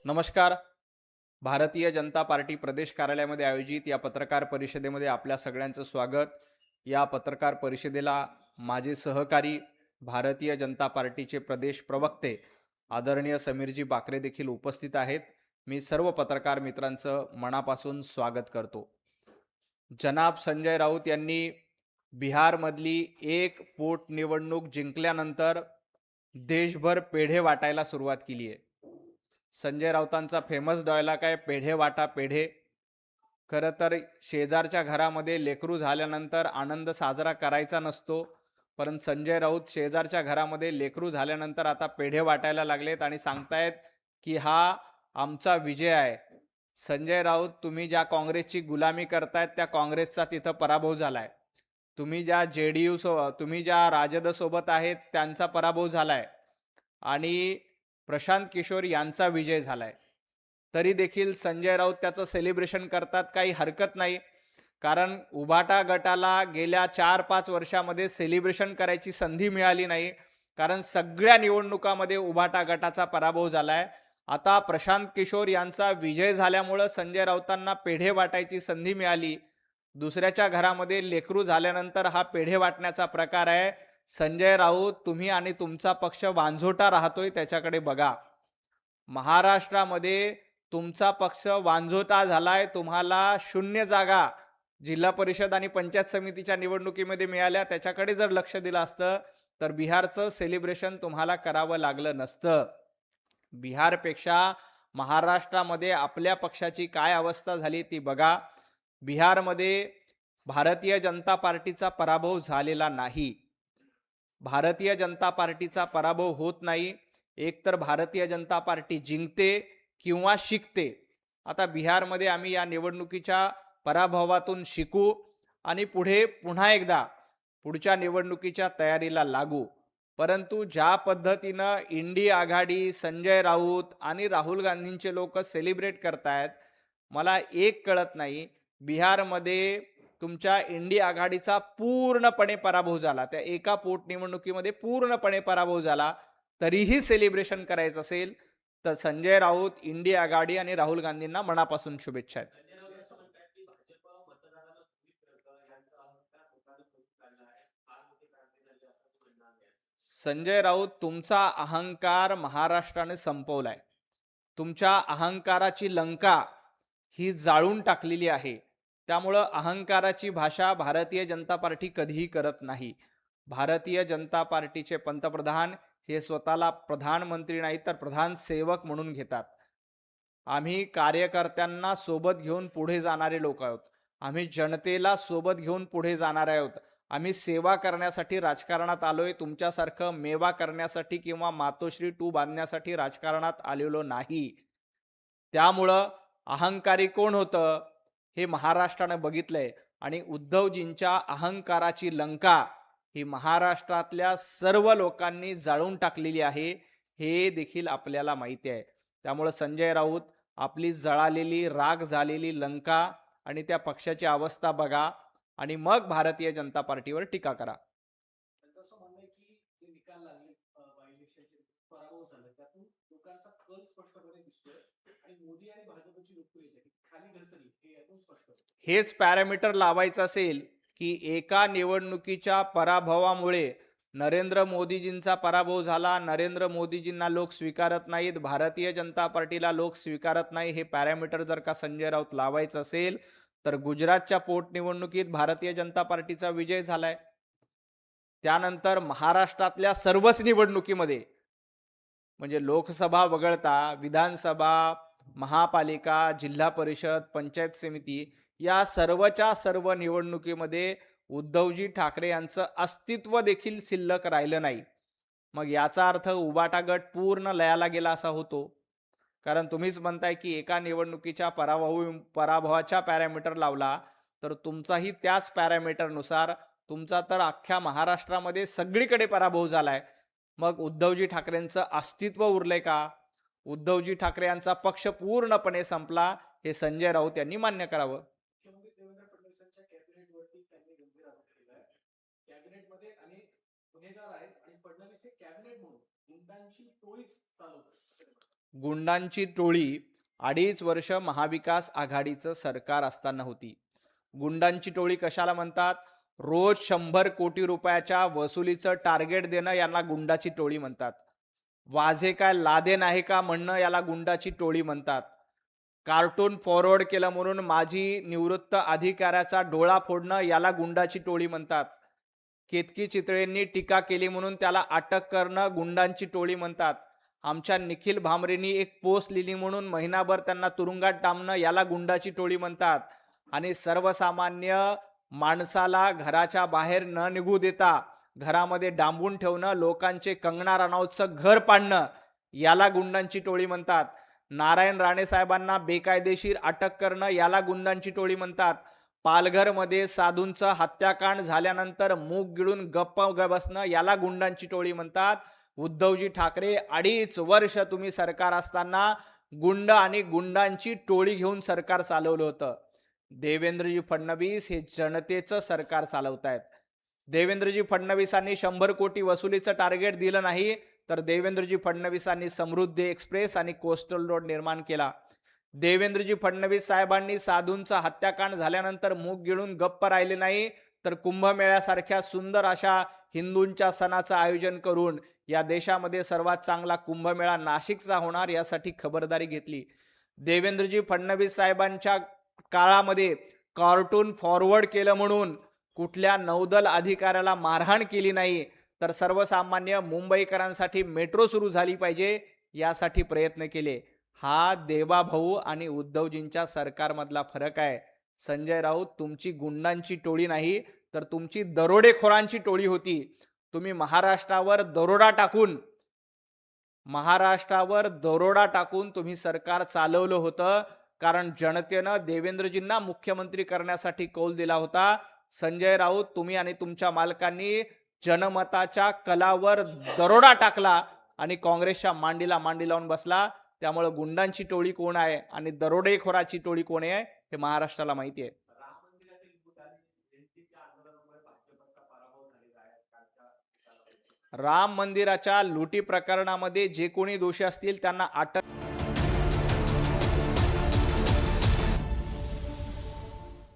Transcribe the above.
नमस्कार. भारतीय जनता पार्टी प्रदेश कार्यालयामध्ये आयोजित या पत्रकार परिषदेमध्ये आपल्या सगळ्यांचं स्वागत. या पत्रकार परिषदेला माझे सहकारी भारतीय जनता पार्टीचे प्रदेश प्रवक्ते आदरणीय समीरजी बाकरे देखील उपस्थित आहेत. मी सर्व पत्रकार मित्रांचं मनापासून स्वागत करतो. जनाब संजय राऊत यांनी बिहारमधली एक पोटनिवडणूक जिंकल्यानंतर देशभर पेढे वाटायला सुरुवात केली आहे. संजय राऊतांचा फेमस डायलॉग आहे, पेढे वाटा पेढे. खरं तर शेजारच्या घरामध्ये लेकरू झाल्यानंतर आनंद साजरा करायचा नसतो, परंतु संजय राऊत शेजारच्या घरामध्ये लेकरू झाल्यानंतर आता पेढे वाटायला लागलेत आणि सांगतायत की हा आमचा विजय आहे. संजय राऊत, तुम्ही ज्या काँग्रेसची गुलामी करतायत त्या काँग्रेसचा तिथं पराभव झालाय. तुम्ही ज्या तुम्ही ज्या राजद सोबत आहेत त्यांचा पराभव झालाय आणि प्रशांत किशोर यांचा विजय झालाय. तरी देखील संजय राऊत त्याचं सेलिब्रेशन करतात, काही हरकत नाही. कारण उभाटा गटाला गेल्या 4-5 वर्षामध्ये सेलिब्रेशन करायची संधी मिळाली नाही, कारण सगळ्या निवडणुकामध्ये उभाटा गटाचा पराभव झालाय. आता प्रशांत किशोर यांचा विजय झाल्यामुळं संजय राऊतांना पेढे वाटायची संधी मिळाली. दुसऱ्याच्या घरामध्ये लेकरू झाल्यानंतर हा पेढे वाटण्याचा प्रकार आहे. संजय राऊत, तुम्ही आणि तुमचा पक्ष वांझोटा राहतोय त्याच्याकडे बघा. महाराष्ट्रामध्ये तुमचा पक्ष वांझोटा झालाय. तुम्हाला 0 जागा जिल्हा परिषद आणि पंचायत समितीच्या निवडणुकीमध्ये मिळाल्या. त्याच्याकडे जर लक्ष दिलं असतं तर बिहारचं सेलिब्रेशन तुम्हाला करावं लागलं नसतं. बिहारपेक्षा महाराष्ट्रामध्ये आपल्या पक्षाची काय अवस्था झाली ती बघा. बिहारमध्ये भारतीय जनता पार्टीचा पराभव झालेला नाही. भारतीय जनता पार्टीचा पराभव होत नाही. एकतर भारतीय जनता पार्टी जिंकते किंवा शिकते. आता बिहारमध्ये आम्ही या निवडणुकीच्या पराभवातून शिकू आणि पुन्हा एकदा पुढच्या निवडणुकीच्या तयारीला लागू. परंतु ज्या पद्धतीनं इंडी आघाडी, संजय राऊत आणि राहुल गांधींचे लोक सेलिब्रेट करतायत, मला एक कळत नाही. बिहारमध्ये तुमच्या इंडी आघाडीचा पूर्णपणे पराभव झाला, त्या एका पोटनिवडणुकीमध्ये पूर्णपणे पराभव झाला. तरीही सेलिब्रेशन करायचं असेल तर संजय राऊत, इंडी आघाडी आणि राहुल गांधींना मनापासून शुभेच्छा आहेत. संजय राऊत, तुमचा अहंकार महाराष्ट्राने संपवलाय. तुमच्या अहंकाराची लंका ही जाळून टाकलेली आहे. त्यामुळं अहंकाराची भाषा भारतीय जनता पार्टी कधीही करत नाही. भारतीय जनता पार्टीचे पंतप्रधान हे स्वतःला प्रधानमंत्री नाही तर प्रधान सेवक म्हणून घेतात. आम्ही कार्यकर्त्यांना सोबत घेऊन पुढे जाणारे लोक आहोत. आम्ही जनतेला सोबत घेऊन पुढे जाणारे आहोत. आम्ही सेवा करण्यासाठी राजकारणात आलोय. तुमच्यासारखं मेवा करण्यासाठी किंवा मातोश्री टू बांधण्यासाठी राजकारणात आलेलो नाही. त्यामुळं अहंकारी कोण होतं हे महाराष्ट्रानं बघितलंय आणि उद्धवजींच्या अहंकाराची लंका ही महाराष्ट्रातल्या सर्व लोकांनी जाळून टाकलेली आहे, हे देखील आपल्याला माहिती आहे. त्यामुळं संजय राऊत, आपली जळालेली, राग झालेली लंका आणि त्या पक्षाची अवस्था बघा आणि मग भारतीय जनता पार्टीवर टीका करा. त्यांचं असं म्हणणं आहे की जे निकाल लागले बाय इलेक्शनचे पराभव झाला त्यातून लोकांचा कल स्पष्टपणे दिसतोय आणि मोदी आणि भाजपची लोकप्रियता ही खाली घसरली हे यातून स्पष्ट होतं. हेच पॅरामीटर लावायचं असेल की एका निवडणुकीच्या पराभवामुळे नरेंद्र मोदीजींचा पराभव झाला, नरेंद्र मोदीजींना लोक स्वीकारत नाहीत, भारतीय जनता पार्टीला लोक स्वीकारत नाही, हे पॅरामीटर जर का संजय राऊत लावायचं असेल तर गुजरातच्या पोटनिवडणुकीत भारतीय जनता पार्टीचा विजय झालाय. त्यानंतर महाराष्ट्रातल्या सर्वच निवडणुकीमध्ये, म्हणजे लोकसभा वगळता विधानसभा, महापालिका, जिल्हा परिषद, पंचायत समिती या सर्वच्या सर्व निवडणुकीमध्ये उद्धवजी ठाकरे यांचं अस्तित्व देखील शिल्लक राहिलं नाही. मग याचा अर्थ उबाटा गट पूर्ण लयाला गेला असा होतो. कारण तुम्हीच म्हणताय की एका निवडणुकीच्या पराभवाच्या पॅरामीटर लावला तर तुमचाही त्याच पॅरामीटरनुसार तुमचा तर अख्ख्या महाराष्ट्रामध्ये सगळीकडे पराभव झालाय. मग उद्धवजी ठाकरेंचं अस्तित्व उरलंय का? उद्धवजी ठाकरे यांचा पक्ष पूर्णपणे संपला, हे संजय राऊत यांनी मान्य करावं. मुख्यमंत्री देवेंद्र फडणवीसांच्या कॅबिनेटवरती त्यांनी गंभीर आरोप केला आहे. कॅबिनेटमध्ये अनेक गुन्हेगार आहेत आणि फडणवीस हे कॅबिनेट म्हणून गुंडांची टोळीच चालवतात. गुंडांची टोळी 2.5 वर्ष महाविकास आघाडीचं सरकार असताना होती. गुंडांची टोळी कशाला म्हणतात? रोज 100 कोटी रुपयाच्या वसुलीचं टार्गेट देणं यांना गुंडाची टोळी म्हणतात. वाझे काय लादेन आहे का म्हणणं याला गुंडाची टोळी म्हणतात. कार्टून फॉरवर्ड केलं म्हणून माजी निवृत्त अधिकाऱ्याचा डोळा फोडणं याला गुंडाची टोळी म्हणतात. केतकी चितळेंनी टीका केली म्हणून त्याला अटक करणं गुंडांची टोळी म्हणतात. आमच्या निखिल भांमरेंनी एक पोस्ट लिहिली म्हणून महिनाभर त्यांना तुरुंगात डांबणं याला गुंडाची टोळी म्हणतात. आणि सर्वसामान्य माणसाला घराच्या बाहेर न निघू देता घरामध्ये डांबून ठेवणं, लोकांचे कंगना रनौतचं घर पाडणं याला गुंडांची टोळी म्हणतात. नारायण राणे साहेबांना बेकायदेशीर अटक करणं याला गुंडांची टोळी म्हणतात. पालघरमध्ये साधूंचं हत्याकांड झाल्यानंतर मूग गिळून गप्प बसणं याला गुंडांची टोळी म्हणतात. उद्धवजी ठाकरे 2.5 वर्ष तुम्ही सरकार असताना गुंड आणि गुंडांची टोळी घेऊन सरकार चालवलं होतं. देवेंद्रजी फडणवीस हे जनतेचं सरकार चालवतायत. देवेंद्रजी फडणवीसांनी 100 कोटी वसुलीचं टार्गेट दिलं नाही, तर देवेंद्रजी फडणवीसांनी समृद्धी एक्सप्रेस आणि कोस्टल रोड निर्माण केला. देवेंद्रजी फडणवीस साहेबांनी साधूंचा हत्याकांड झाल्यानंतर मूग गिळून गप्प राहिले नाही, तर कुंभमेळ्यासारख्या सुंदर अशा हिंदूंच्या सणाचं आयोजन करून या देशामध्ये सर्वात चांगला कुंभमेळा नाशिकचा होणार यासाठी खबरदारी घेतली. देवेंद्रजी फडणवीस साहेबांच्या काळामध्ये कार्टून फॉरवर्ड केलं म्हणून कुठल्या नौदल अधिकाऱ्याला मारहाण केली नाही, तर सर्वसामान्य मुंबईकरांसाठी मेट्रो सुरू झाली पाहिजे यासाठी प्रयत्न केले. हा देवाभाऊ आणि उद्धवजींच्या सरकारमधला फरक आहे. संजय राऊत, तुमची गुंडांची टोळी नाही, तर तुमची दरोडेखोरांची टोळी होती. तुम्ही महाराष्ट्रावर दरोडा टाकून तुम्ही सरकार चालवलं होतं, कारण जनतेनं देवेंद्रजींना मुख्यमंत्री करण्यासाठी कौल दिला होता. संजय राऊत, तुम्ही आणि तुमच्या मालकांनी जनमताच्या कलावर दरोडा टाकला आणि काँग्रेसच्या मांडीला मांडी लावून बसला. त्यामुळे गुंडांची टोळी कोण आहे आणि दरोडेखोराची टोळी कोण आहे हे महाराष्ट्राला माहिती आहे. राम मंदिरातील लूट आणि जनतेच्या आंदोलनामुळे भाजपचा पराभव झालेला आहे कालच्या. राम मंदिराच्या लुटी प्रकरणामध्ये जे कोणी दोषी असतील त्यांना अटक